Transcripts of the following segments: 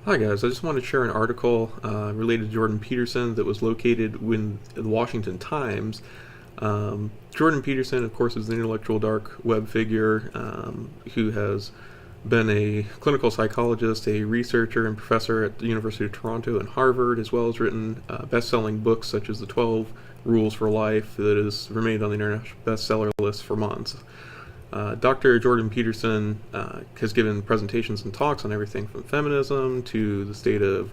Hi guys, I just wanted to share an article related to Jordan Peterson that was located in the Washington Times. Jordan Peterson, of course, is an intellectual dark web figure who has been a clinical psychologist, a researcher, and professor at the University of Toronto and Harvard, as well as written best-selling books such as The 12 Rules for Life that has remained on the international bestseller list for months. Dr. Jordan Peterson has given presentations and talks on everything from feminism to the state of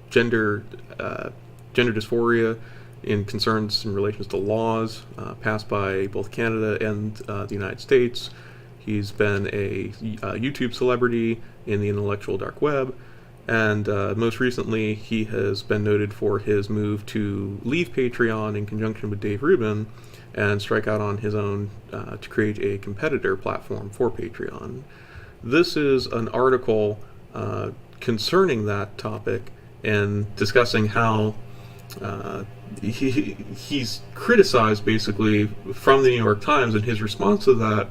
gender dysphoria in concerns in relations to laws passed by both Canada and the United States. He's been a YouTube celebrity in the intellectual dark web, and most recently he has been noted for his move to leave Patreon in conjunction with Dave Rubin and strike out on his own to create a competitor platform for Patreon. This is an article concerning that topic and discussing how he's criticized basically from the New York Times, and his response to that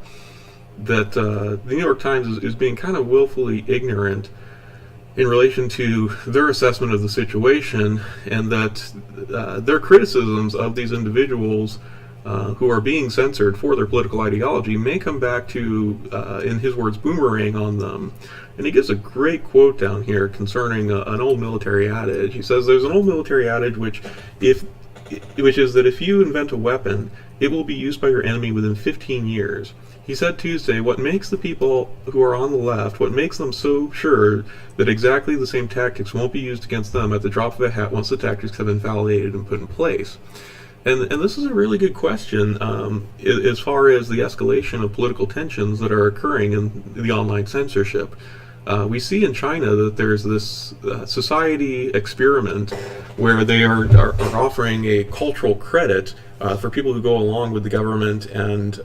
the New York Times is being kind of willfully ignorant in relation to their assessment of the situation, and that their criticisms of these individuals who are being censored for their political ideology may come back to, in his words, boomerang on them. And he gives a great quote down here concerning an old military adage. He says, "There's an old military adage which is that if you invent a weapon, it will be used by your enemy within 15 years. He said Tuesday, what makes the people who are on the left, what makes them so sure that exactly the same tactics won't be used against them at the drop of a hat once the tactics have been validated and put in place?" And this is a really good question as far as the escalation of political tensions that are occurring in the online censorship. We see in China that there's this society experiment where they are offering a cultural credit for people who go along with the government and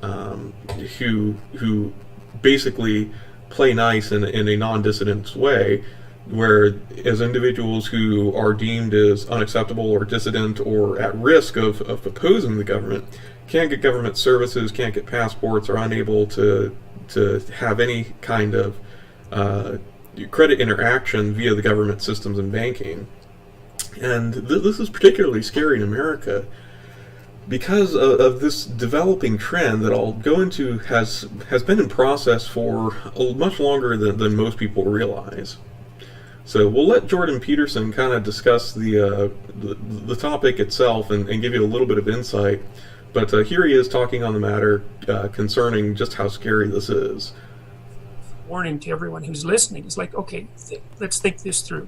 who basically play nice in a non-dissident way, where as individuals who are deemed as unacceptable or dissident or at risk of opposing the government can't get government services, can't get passports, are unable to have any kind of credit interaction via the government systems and banking. And this is particularly scary in America because of this developing trend that I'll go into has been in process for much longer than most people realize. So we'll let Jordan Peterson kind of discuss the topic itself and give you a little bit of insight. But here he is talking on the matter concerning just how scary this is. Warning to everyone who's listening is like, okay, let's think this through.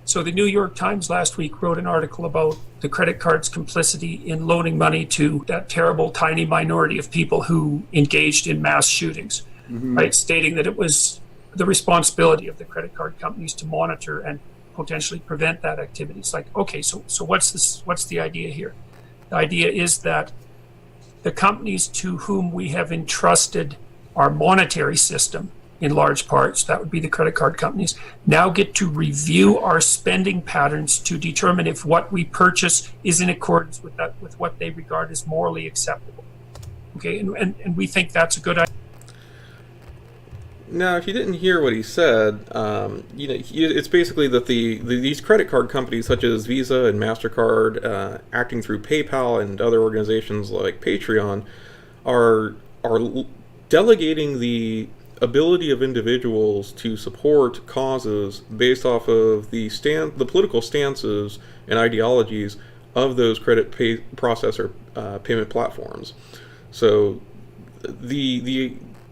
So the New York Times last week wrote an article about the credit card's complicity in loaning money to that terrible tiny minority of people who engaged in mass shootings, right? Stating that it was the responsibility of the credit card companies to monitor and potentially prevent that activity. It's like, okay, so what's the idea here? The idea is that the companies to whom we have entrusted our monetary system in large parts, that would be the credit card companies, now get to review our spending patterns to determine if what we purchase is in accordance with what they regard as morally acceptable. Okay, and we think that's a good idea. Now, if you didn't hear what he said, it's basically that these credit card companies such as Visa and MasterCard, acting through PayPal and other organizations like Patreon, are delegating the ability of individuals to support causes based off of the political stances and ideologies of those credit processor payment platforms. So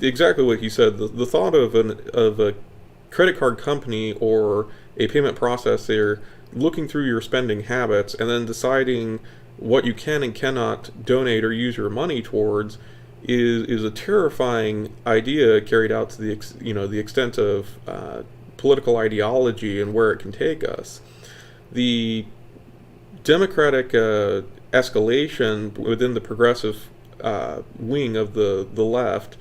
exactly what he said. The thought of a credit card company or a payment processor looking through your spending habits and then deciding what you can and cannot donate or use your money towards is a terrifying idea carried out to the extent of political ideology and where it can take us. The democratic escalation within the progressive wing of the left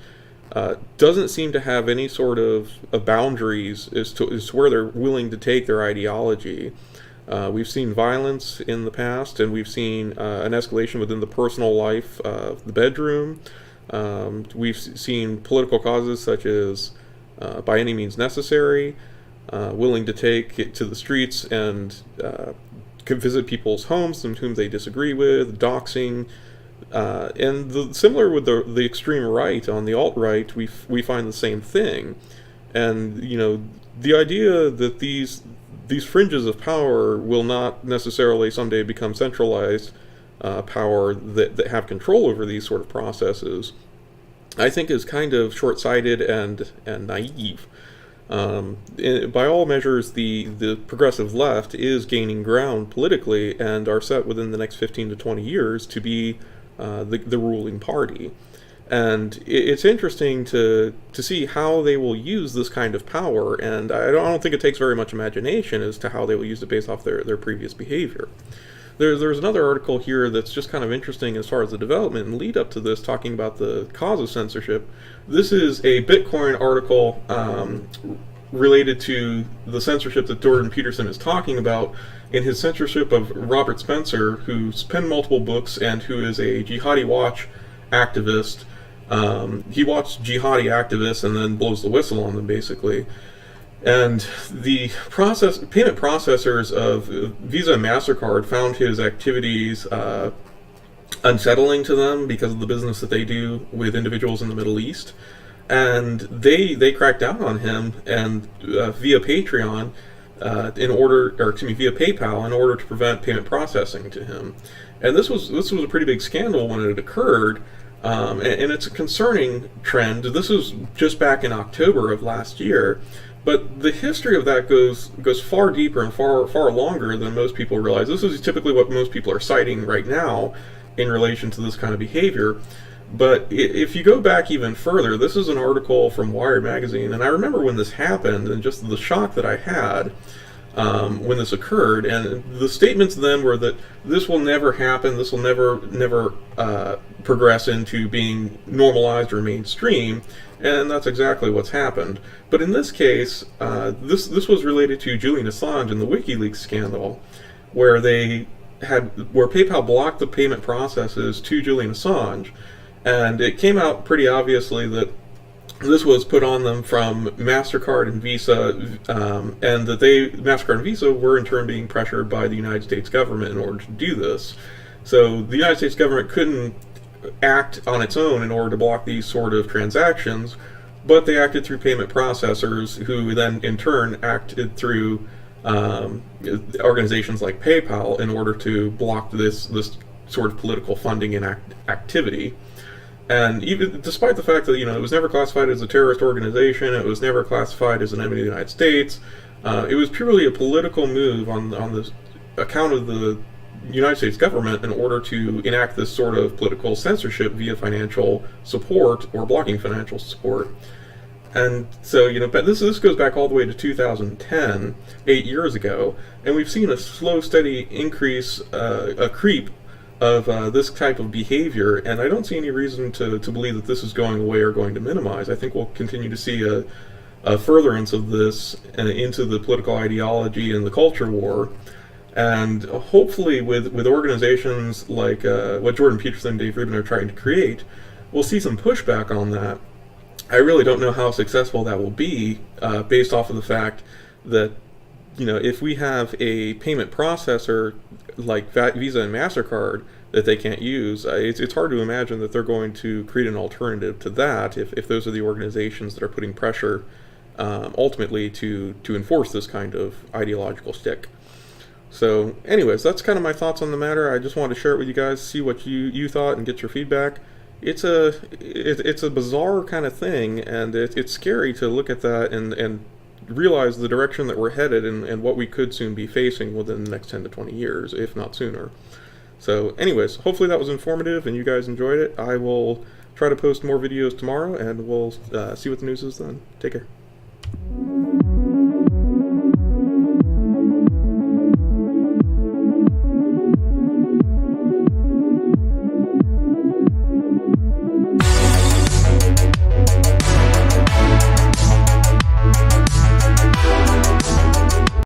doesn't seem to have any sort of boundaries as to where they're willing to take their ideology. We've seen violence in the past, and we've seen an escalation within the personal life of the bedroom. We've seen political causes such as By Any Means Necessary. willing to take it to the streets and can visit people's homes and whom they disagree with, doxing, and similar with the extreme right on the alt-right, we find the same thing. And the idea that these fringes of power will not necessarily someday become centralized power that have control over these sort of processes, I think is kind of short-sighted and naive. By all measures, the progressive left is gaining ground politically and are set within the next 15 to 20 years to be the ruling party. And it's interesting to see how they will use this kind of power, and I don't think it takes very much imagination as to how they will use it based off their previous behavior. There's another article here that's just kind of interesting as far as the development and lead up to this, talking about the cause of censorship. This is a Bitcoin article related to the censorship that Jordan Peterson is talking about in his censorship of Robert Spencer, who's penned multiple books and who is a Jihadi Watch activist. He watches jihadi activists and then blows the whistle on them, basically. And the payment processors of Visa and MasterCard found his activities unsettling to them because of the business that they do with individuals in the Middle East. And they cracked down on him and via Patreon, via PayPal in order to prevent payment processing to him. And this was a pretty big scandal when it occurred. And it's a concerning trend. This was just back in October of last year, but the history of that goes far deeper and far longer than most people realize. This is typically what most people are citing right now in relation to this kind of behavior. But if you go back even further, this is an article from Wired magazine, and I remember when this happened and just the shock that I had when this occurred, and the statements then were that this will never happen, this will never progress into being normalized or mainstream, and that's exactly what's happened. But in this case, this was related to Julian Assange and the WikiLeaks scandal, where PayPal blocked the payment processes to Julian Assange, and it came out pretty obviously that this was put on them from MasterCard and Visa, and that MasterCard and Visa were in turn being pressured by the United States government in order to do this. So the United States government couldn't act on its own in order to block these sort of transactions, but they acted through payment processors, who then in turn acted through organizations like PayPal in order to block this sort of political funding and activity. And even despite the fact that it was never classified as a terrorist organization, it was never classified as an enemy of the United States, it was purely a political move on the account of the United States government in order to enact this sort of political censorship via financial support or blocking financial support. And so, but this goes back all the way to 2010, 8 years ago, and we've seen a slow, steady increase, a creep of this type of behavior, and I don't see any reason to believe that this is going away or going to minimize. I think we'll continue to see a furtherance of this into the political ideology and the culture war, and hopefully with organizations like what Jordan Peterson and Dave Rubin are trying to create, we'll see some pushback on that. I really don't know how successful that will be, based off of the fact that if we have a payment processor like Visa and MasterCard that they can't use, it's hard to imagine that they're going to create an alternative to that if those are the organizations that are putting pressure ultimately to enforce this kind of ideological stick. So anyways, that's kind of my thoughts on the matter. I just wanted to share it with you guys, see what you thought and get your feedback. It's a bizarre kind of thing, and it's scary to look at that and realize the direction that we're headed and what we could soon be facing within the next 10 to 20 years, if not sooner. So anyways, hopefully that was informative and you guys enjoyed it. I will try to post more videos tomorrow, and we'll see what the news is then. Take care.